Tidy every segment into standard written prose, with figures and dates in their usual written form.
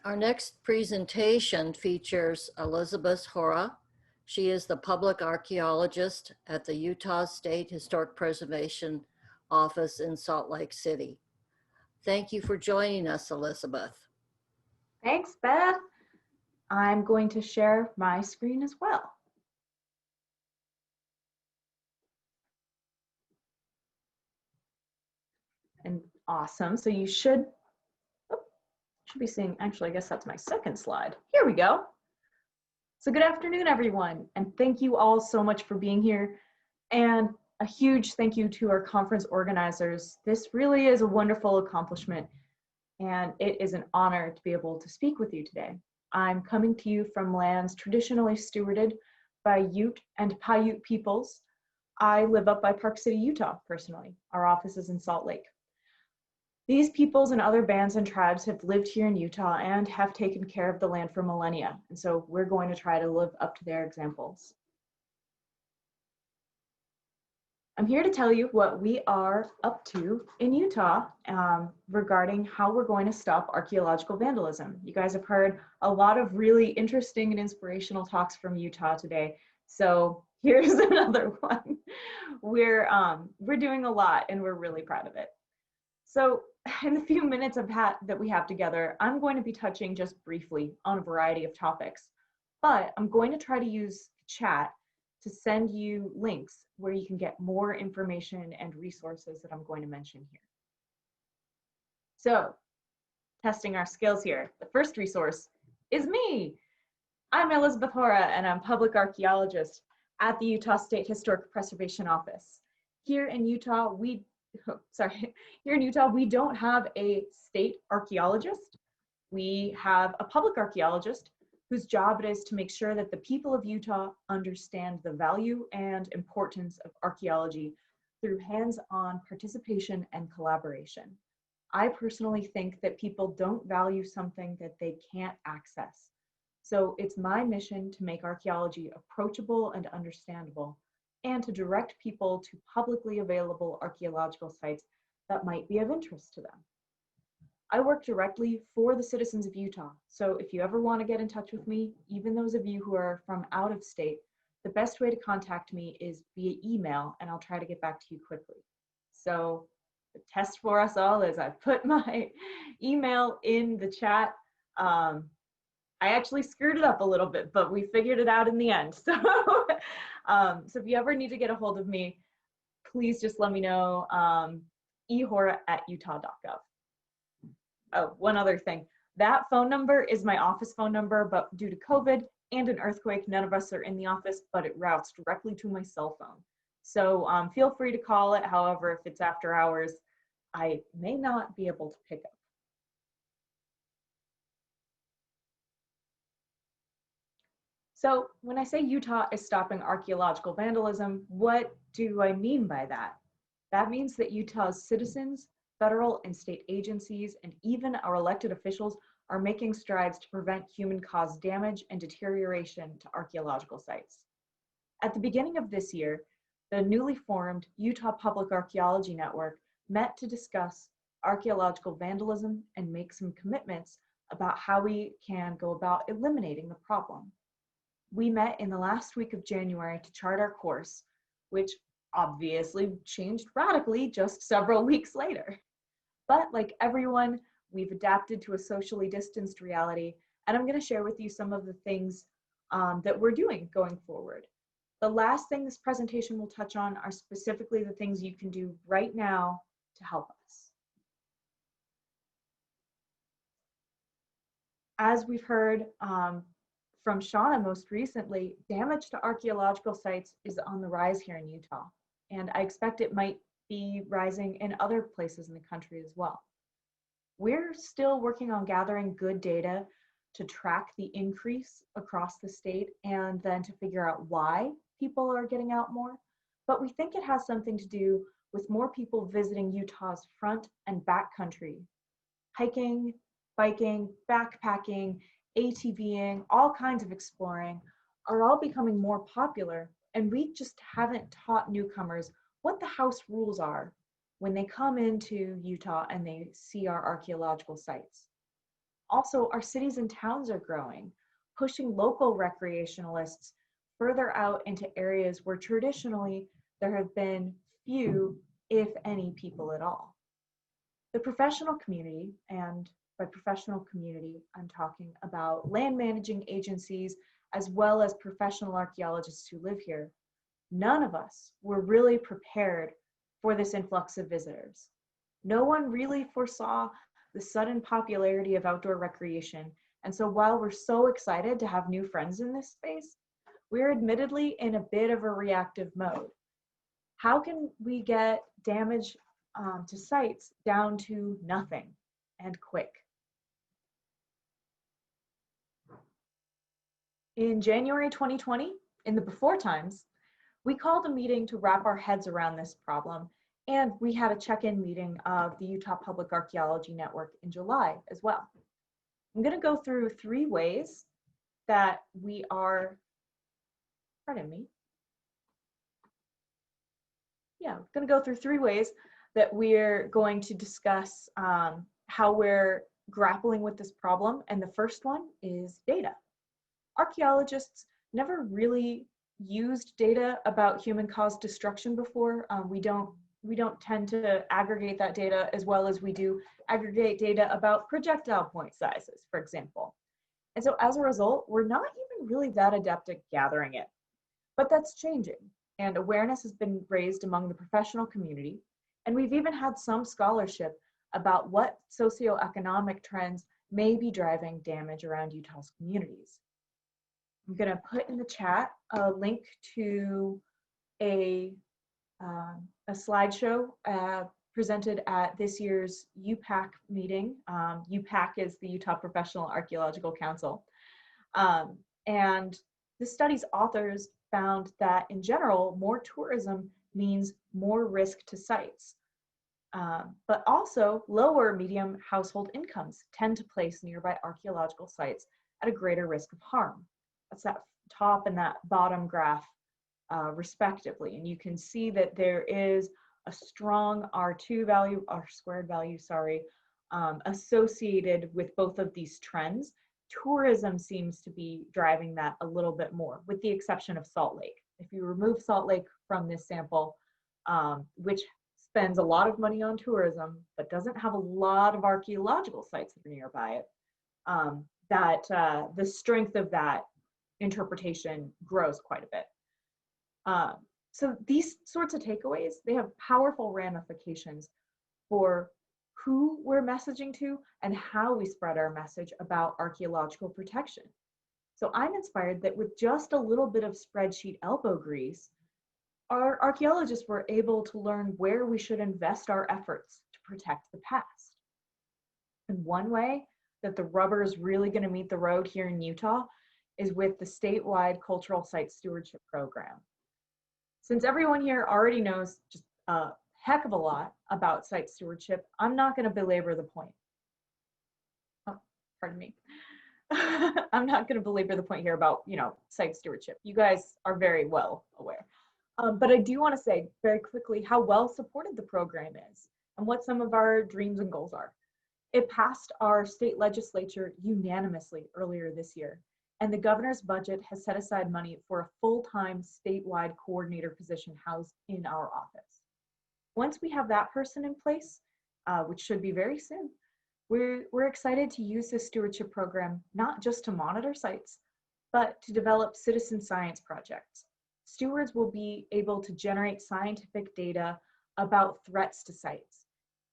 Our next presentation features Elizabeth Hora. She is the public archaeologist at the Utah State Historic Preservation Office in Salt Lake City. Thank you for joining us, Elizabeth. Thanks, Beth. I'm going to share my screen as well. And awesome. So you should be seeing, actually, I guess that's my second slide. Here we go. So good afternoon, everyone. And thank you all so much for being here. And a huge thank you to our conference organizers. This really is a wonderful accomplishment. And it is an honor to be able to speak with you today. I'm coming to you from lands traditionally stewarded by Ute and Paiute peoples. I live up by Park City, Utah, personally. Our office is in Salt Lake. These peoples and other bands and tribes have lived here in Utah and have taken care of the land for millennia. And so we're going to try to live up to their examples. I'm here to tell you what we are up to in Utah regarding how we're going to stop archaeological vandalism. You guys have heard a lot of really interesting and inspirational talks from Utah today. So here's another one. We're doing a lot and we're really proud of it. So in the few minutes that we have together, I'm going to be touching just briefly on a variety of topics, but I'm going to try to use chat to send you links where you can get more information and resources that I'm going to mention here. So, testing our skills here. The first resource is me. I'm Elizabeth Hora, and I'm public archaeologist at the Utah State Historic Preservation Office. Here in Utah, we don't have a state archaeologist. We have a public archaeologist whose job it is to make sure that the people of Utah understand the value and importance of archaeology through hands-on participation and collaboration. I personally think that people don't value something that they can't access. So it's my mission to make archaeology approachable and understandable, and to direct people to publicly available archaeological sites that might be of interest to them. I work directly for the citizens of Utah, so if you ever want to get in touch with me, even those of you who are from out of state, the best way to contact me is via email, and I'll try to get back to you quickly. So the test for us all is I put my email in the chat. I actually screwed it up a little bit, but we figured it out in the end. So, so if you ever need to get a hold of me, please just let me know, ehora@utah.gov. Oh, one other thing. That phone number is my office phone number, but due to COVID and an earthquake, none of us are in the office, but it routes directly to my cell phone. So feel free to call it. However, if it's after hours, I may not be able to pick up. So when I say Utah is stopping archaeological vandalism, what do I mean by that? That means that Utah's citizens, federal and state agencies, and even our elected officials are making strides to prevent human-caused damage and deterioration to archaeological sites. At the beginning of this year, the newly formed Utah Public Archaeology Network met to discuss archaeological vandalism and make some commitments about how we can go about eliminating the problem. We met in the last week of January to chart our course, which obviously changed radically just several weeks later. But like everyone, we've adapted to a socially distanced reality, and I'm going to share with you some of the things that we're doing going forward. The last thing this presentation will touch on are specifically the things you can do right now to help us. As we've heard from Shauna most recently, damage to archaeological sites is on the rise here in Utah, and I expect it might be rising in other places in the country as well. We're still working on gathering good data to track the increase across the state and then to figure out why people are getting out more, but we think it has something to do with more people visiting Utah's front and back country. Hiking, biking, backpacking, ATVing, all kinds of exploring are all becoming more popular, and we just haven't taught newcomers what the house rules are when they come into Utah and they see our archaeological sites. Also, our cities and towns are growing, pushing local recreationalists further out into areas where traditionally there have been few, if any, people at all. The professional community, and by professional community, I'm talking about land managing agencies as well as professional archaeologists who live here, none of us were really prepared for this influx of visitors. No one really foresaw the sudden popularity of outdoor recreation. And so while we're so excited to have new friends in this space, we're admittedly in a bit of a reactive mode. How can we get damage to sites down to nothing and quick? In January 2020, in the before times, we called a meeting to wrap our heads around this problem, and we had a check-in meeting of the Utah Public Archaeology Network in July as well. I'm going to go through 3 ways that we are, pardon me. Yeah, I'm going to go through 3 ways that we're going to discuss how we're grappling with this problem. And the first one is data. Archaeologists never really used data about human-caused destruction before. We don't tend to aggregate that data as well as we do aggregate data about projectile point sizes, for example. And so as a result, we're not even really that adept at gathering it. But that's changing, and awareness has been raised among the professional community, and we've even had some scholarship about what socioeconomic trends may be driving damage around Utah's communities. I'm going to put in the chat a link to a slideshow presented at this year's UPAC meeting. UPAC is the Utah Professional Archaeological Council. And the study's authors found that in general, more tourism means more risk to sites. But also lower medium household incomes tend to place nearby archaeological sites at a greater risk of harm. That's that top and that bottom graph respectively. And you can see that there is a strong R2 value, R squared value, sorry, associated with both of these trends. Tourism seems to be driving that a little bit more, with the exception of Salt Lake. If you remove Salt Lake from this sample, which spends a lot of money on tourism, but doesn't have a lot of archaeological sites that are nearby it, the strength of that interpretation grows quite a bit. So these sorts of takeaways, they have powerful ramifications for who we're messaging to and how we spread our message about archaeological protection. So I'm inspired that with just a little bit of spreadsheet elbow grease, our archaeologists were able to learn where we should invest our efforts to protect the past. And one way that the rubber is really going to meet the road here in Utah is with the statewide cultural site stewardship program. Since everyone here already knows just a heck of a lot about site stewardship, I'm not going to belabor the point. Oh, pardon me. I'm not going to belabor the point here about, site stewardship. You guys are very well aware. But I do want to say very quickly how well supported the program is and what some of our dreams and goals are. It passed our state legislature unanimously earlier this year, and the governor's budget has set aside money for a full-time statewide coordinator position housed in our office. Once we have that person in place, which should be very soon, we're excited to use this stewardship program not just to monitor sites, but to develop citizen science projects. Stewards will be able to generate scientific data about threats to sites.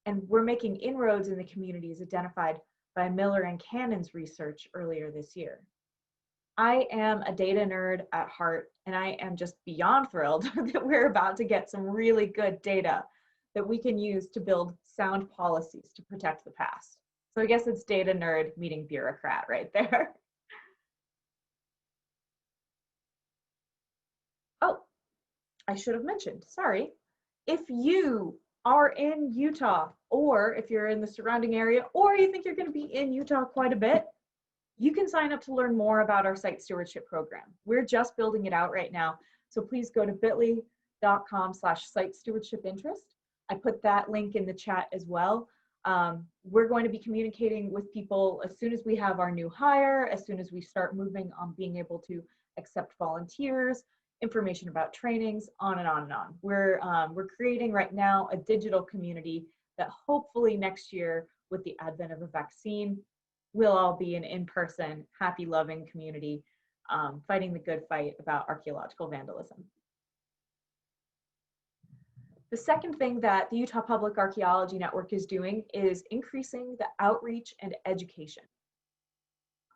And we're making inroads in the communities identified by Miller and Cannon's research earlier this year. I am a data nerd at heart, and I am just beyond thrilled that we're about to get some really good data that we can use to build sound policies to protect the past. So I guess it's data nerd meeting bureaucrat right there. Oh, I should have mentioned, sorry. If you are in Utah, or if you're in the surrounding area, or you think you're going to be in Utah quite a bit, you can sign up to learn more about our site stewardship program. We're just building it out right now. So please go to bit.ly.com/site stewardship interest. I put that link in the chat as well. We're going to be communicating with people as soon as we have our new hire, as soon as we start moving on being able to accept volunteers, information about trainings, on and on and on. We're creating right now a digital community that hopefully next year, with the advent of a vaccine, we'll all be an in-person, happy, loving community fighting the good fight about archaeological vandalism. The second thing that the Utah Public Archaeology Network is doing is increasing the outreach and education.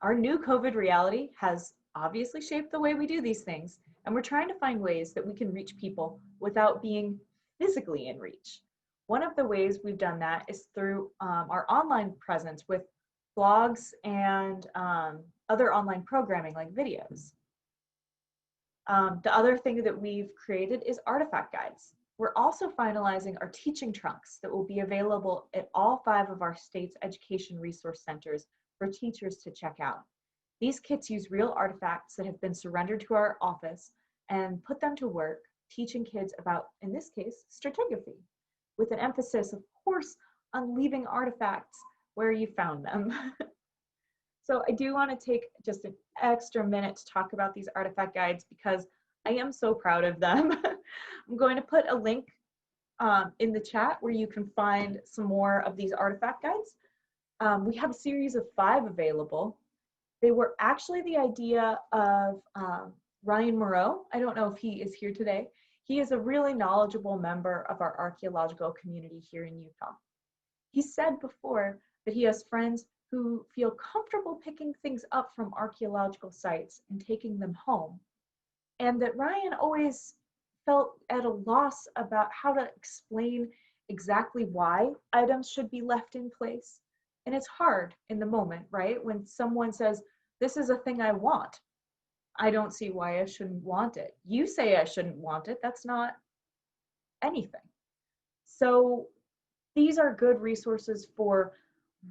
Our new COVID reality has obviously shaped the way we do these things, and we're trying to find ways that we can reach people without being physically in reach. One of the ways we've done that is through our online presence with blogs and other online programming like videos. The other thing that we've created is artifact guides. We're also finalizing our teaching trunks that will be available at all 5 of our state's education resource centers for teachers to check out. These kits use real artifacts that have been surrendered to our office and put them to work teaching kids about, in this case, stratigraphy, with an emphasis, of course, on leaving artifacts where you found them. So I do want to take just an extra minute to talk about these artifact guides because I am so proud of them. I'm going to put a link in the chat where you can find some more of these artifact guides. We have a series of 5 available. They were actually the idea of Ryan Moreau. I don't know if he is here today. He is a really knowledgeable member of our archaeological community here in Utah. He said before that he has friends who feel comfortable picking things up from archaeological sites and taking them home. And that Ryan always felt at a loss about how to explain exactly why items should be left in place. And it's hard in the moment, right? When someone says, this is a thing I want, I don't see why I shouldn't want it. You say I shouldn't want it, that's not anything. So these are good resources for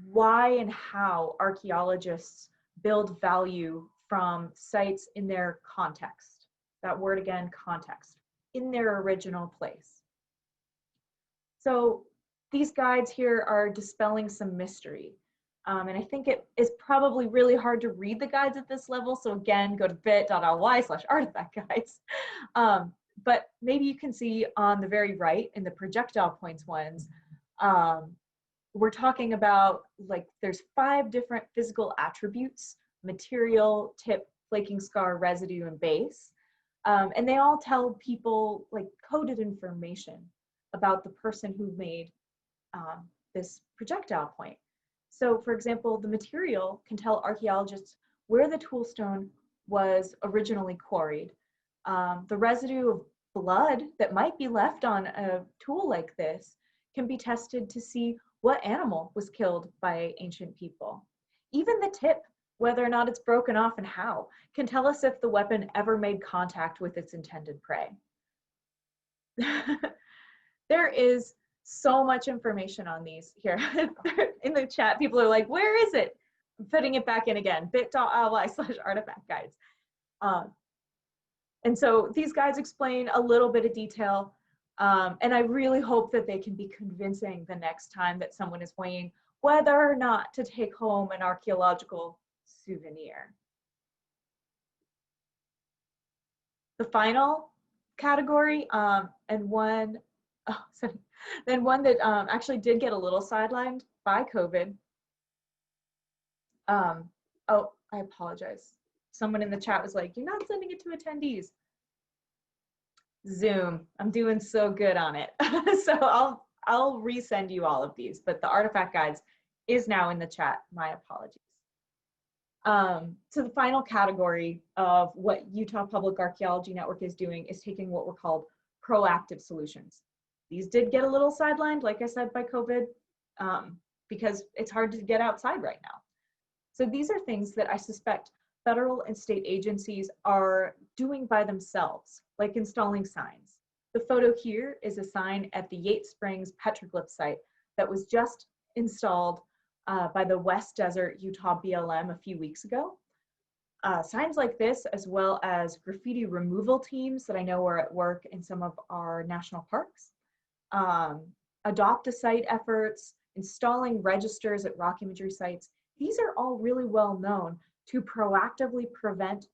why and how archaeologists build value from sites in their context. That word again, context, in their original place. So these guides here are dispelling some mystery. And I think it is probably really hard to read the guides at this level. So again, go to bit.ly/artifact guides. But maybe you can see on the very right in the projectile points ones, we're talking about like there's 5 different physical attributes: material, tip, flaking scar, residue, and base. And they all tell people like coded information about the person who made this projectile point. So for example, the material can tell archaeologists where the toolstone was originally quarried. The residue of blood that might be left on a tool like this can be tested to see what animal was killed by ancient people. Even the tip, whether or not it's broken off and how, can tell us if the weapon ever made contact with its intended prey. There is so much information on these here. In the chat, people are like, where is it? I'm putting it back in again, bit.ly/artifact guides. And so these guides explain a little bit of detail, and I really hope that they can be convincing the next time that someone is weighing whether or not to take home an archaeological souvenir. The final category, and one that actually did get a little sidelined by COVID. Oh, I apologize. Someone in the chat was like, you're not sending it to attendees. Zoom, I'm doing so good on it. So I'll resend you all of these, but the artifact guides is now in the chat. My apologies. So the final category of what Utah Public Archaeology Network is doing is taking what were called proactive solutions. These did get a little sidelined, like I said, by COVID, because it's hard to get outside right now. So these are things that I suspect federal and state agencies are doing by themselves, like installing signs. The photo here is a sign at the Yates Springs petroglyph site that was just installed by the West Desert Utah BLM a few weeks ago. Signs like this, as well as graffiti removal teams that I know are at work in some of our national parks, adopt a site efforts, installing registers at rock imagery sites. These are all really well known to proactively prevent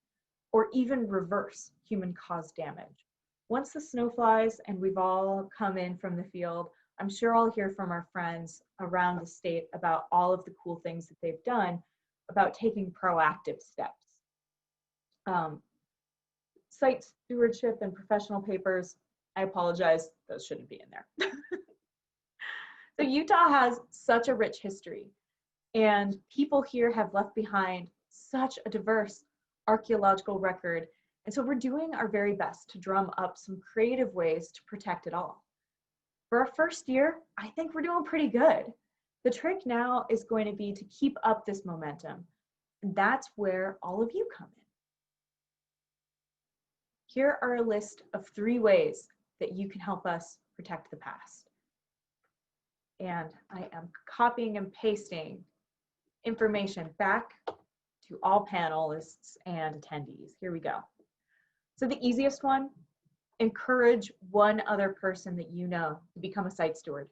or even reverse human-caused damage. Once the snow flies and we've all come in from the field, I'm sure I'll hear from our friends around the state about all of the cool things that they've done about taking proactive steps. Site stewardship and professional papers, I apologize, those shouldn't be in there. So Utah has such a rich history, and people here have left behind such a diverse archaeological record. And so we're doing our very best to drum up some creative ways to protect it all. For our first year, I think we're doing pretty good. The trick now is going to be to keep up this momentum, and that's where all of you come in. Here are a list of 3 ways that you can help us protect the past. And I am copying and pasting information back to all panelists and attendees. Here we go. So the easiest one, encourage one other person that you know to become a site steward.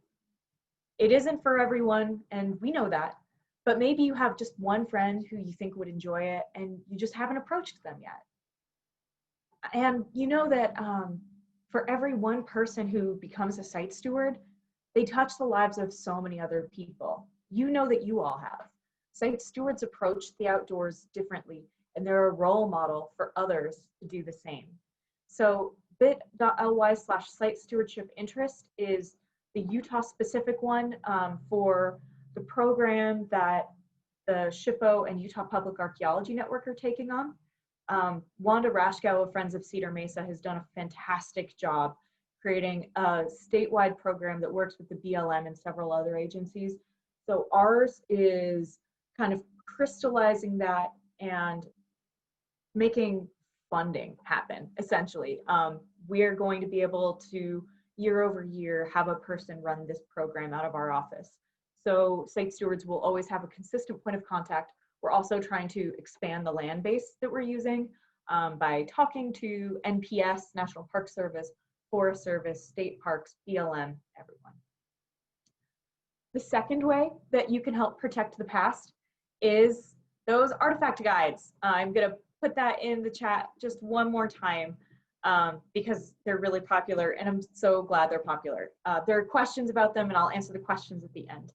It isn't for everyone, and we know that, but maybe you have just one friend who you think would enjoy it and you just haven't approached them yet. And you know that for every one person who becomes a site steward, they touch the lives of so many other people. You know that you all have. Site stewards approach the outdoors differently, and they're a role model for others to do the same. So bit.ly/site stewardship interest is the Utah specific one for the program that the SHPO and Utah Public Archaeology Network are taking on. you&rsquo of Friends of Cedar Mesa has done a fantastic job creating a statewide program that works with the BLM and several other agencies. So ours is kind of crystallizing that and making funding happen, essentially. We're going to be able to, year over year, have a person run this program out of our office. So site stewards will always have a consistent point of contact. We're also trying to expand the land base that we're using by talking to NPS, National Park Service, Forest Service, state parks, BLM, everyone. The second way that you can help protect the past is those artifact guides. I'm going to put that in the chat just one more time because they're really popular, and I'm so glad they're popular. There are questions about them, and I'll answer the questions at the end.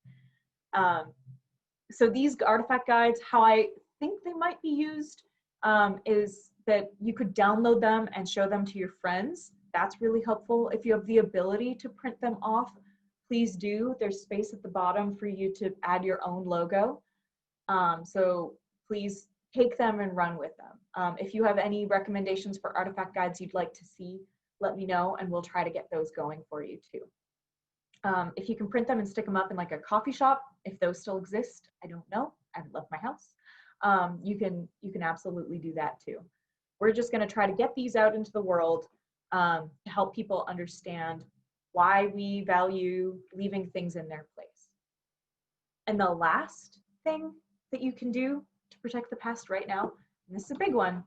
So these artifact guides, how I think they might be used is that you could download them and show them to your friends. That's really helpful. If you have the ability to print them off, please do. There's space at the bottom for you to add your own logo. So please take them and run with them. If you have any recommendations for artifact guides you'd like to see, let me know and we'll try to get those going for you too. If you can print them and stick them up in like a coffee shop, if those still exist, I don't know. I haven't left my house. You can absolutely do that too. We're just going to try to get these out into the world to help people understand why we value leaving things in their place. And the last thing that you can do to protect the past right now, and this is a big one,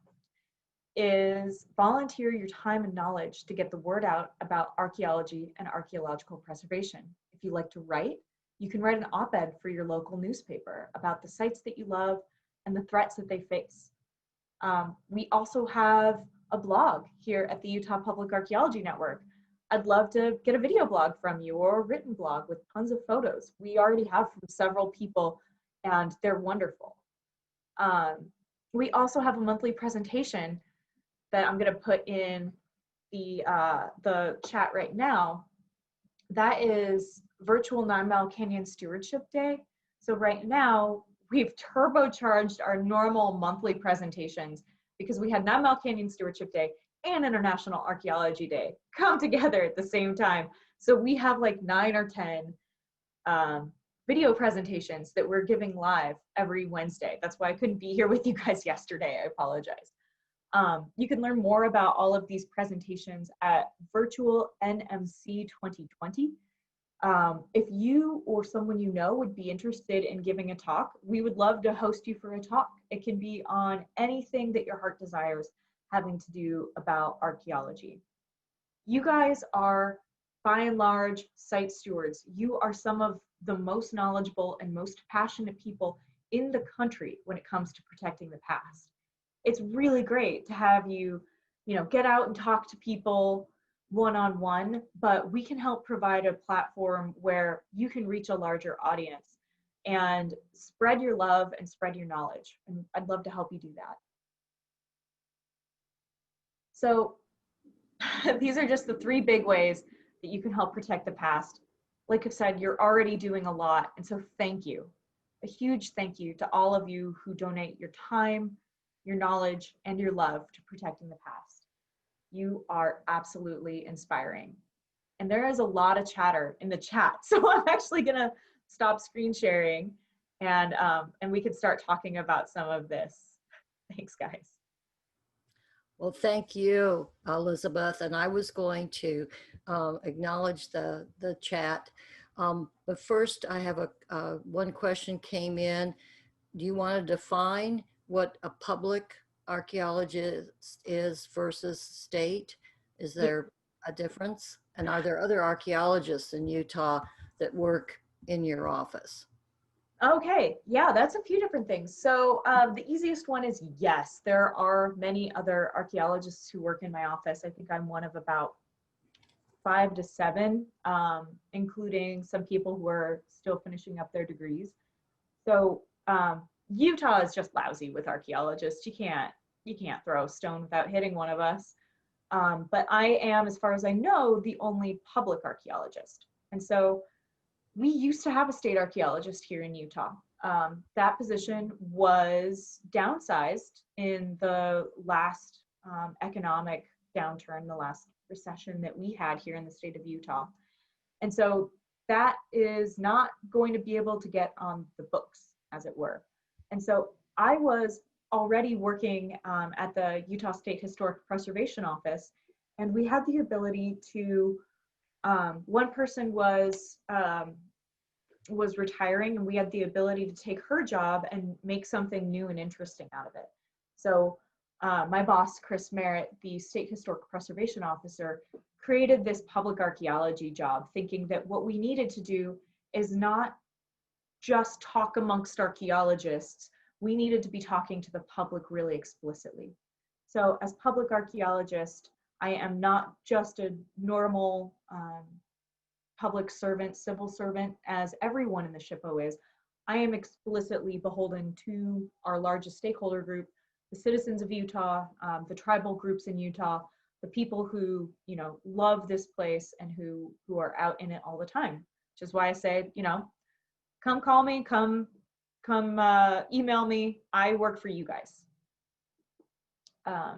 is volunteer your time and knowledge to get the word out about archaeology and archaeological preservation. If you like to write, you can write an op-ed for your local newspaper about the sites that you love and the threats that they face. We also have a blog here at the Utah Public Archaeology Network. I'd love to get a video blog from you or a written blog with tons of photos. We already have from several people and they're wonderful. We also have a monthly presentation that I'm going to put in the chat right now. That is virtual 9 Mile Canyon Stewardship Day. So right now we've turbocharged our normal monthly presentations because we had 9 Mile Canyon Stewardship Day and International Archaeology Day come together at the same time. So we have like 9 or 10 video presentations that we're giving live every Wednesday. That's why I couldn't be here with you guys yesterday. I apologize. You can learn more about all of these presentations at Virtual NMC 2020. If you or someone you know would be interested in giving a talk, we would love to host you for a talk. It can be on anything that your heart desires having to do about archaeology. You guys are by and large, site stewards, you are some of the most knowledgeable and most passionate people in the country when it comes to protecting the past. It's really great to have you, get out and talk to people one-on-one, but we can help provide a platform where you can reach a larger audience and spread your love and spread your knowledge. And I'd love to help you do that. So these are just the 3 big ways that you can help protect the past. Like I said, you're already doing a lot. And so thank you. A huge thank you to all of you who donate your time, your knowledge, and your love to protecting the past. You are absolutely inspiring. And there is a lot of chatter in the chat. So I'm actually gonna stop screen sharing and we can start talking about some of this. Thanks, guys. Well, thank you, Elizabeth. And I was going to acknowledge the chat. But first, I have one question came in. Do you want to define what a public archaeologist is versus state? Is there a difference? And are there other archaeologists in Utah that work in your office? Okay, yeah, that's a few different things. So the easiest one is yes, there are many other archaeologists who work in my office. I think I'm one of about 5 to 7, including some people who are still finishing up their degrees. So Utah is just lousy with archaeologists. You can't throw a stone without hitting one of us. But I am, as far as I know, the only public archaeologist. And so we used to have a state archaeologist here in Utah. That position was downsized in the last economic downturn, the last recession that we had here in the state of Utah. And so that is not going to be able to get on the books, as it were. And so I was already working at the Utah State Historic Preservation Office, and we had the ability to, one person was retiring, and we had the ability to take her job and make something new and interesting out of it. So my boss, Chris Merritt, the State Historic Preservation Officer, created this public archaeology job, thinking that what we needed to do is not just talk amongst archaeologists, we needed to be talking to the public really explicitly. So as public archaeologist, I am not just a normal public servant, civil servant, as everyone in the SHPO is. I am explicitly beholden to our largest stakeholder group, the citizens of Utah, the tribal groups in Utah, the people who, love this place and who are out in it all the time. Which is why I say, come call me, come email me. I work for you guys. I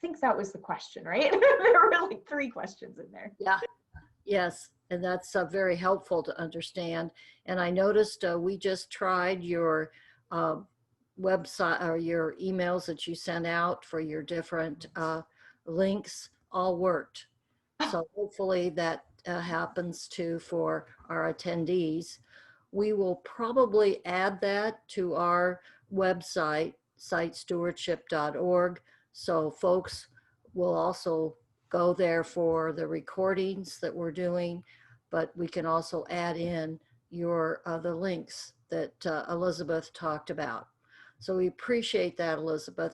think that was the question, right? There were like 3 questions in there. Yeah. Yes. And that's very helpful to understand. And I noticed we just tried your website or your emails that you sent out for your different links, all worked. So hopefully that happens too for our attendees. We will probably add that to our website, sitestewardship.org. So folks will also go there for the recordings that we're doing, but we can also add in the links that Elizabeth talked about. So we appreciate that, Elizabeth.